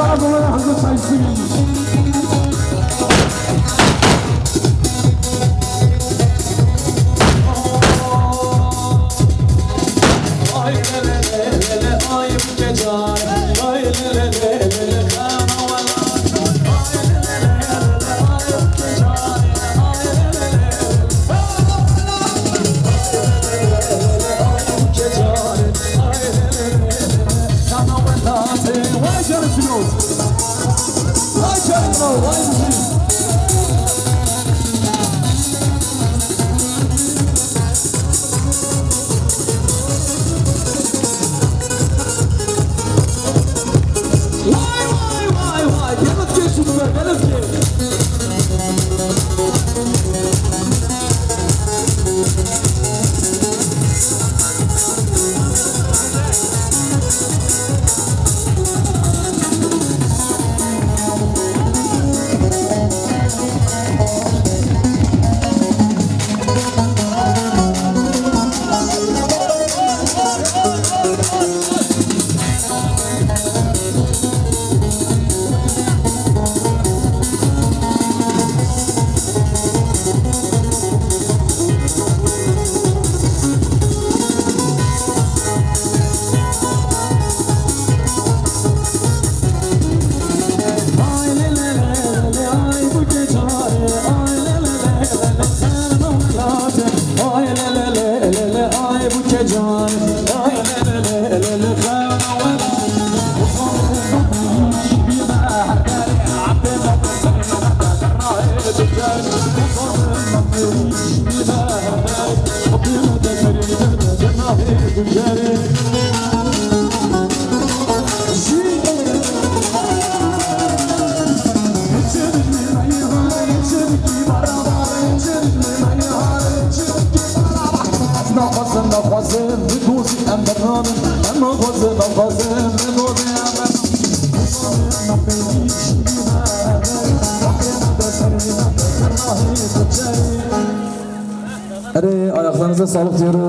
sağa dolayı hazır sayısı gelmiş. Ay le le le le ay bu gece ay le le le le kana wala ay le le le ay bu gece ay le le le ay bu gece ay le le kana wala Vay canısını ol. Vay canısını ol. Vay müziği. Vay vay vay vay. Gel öpeceğiz be. Gel öpeceğiz. Hadi ayaklarınıza sağlık diyoruz.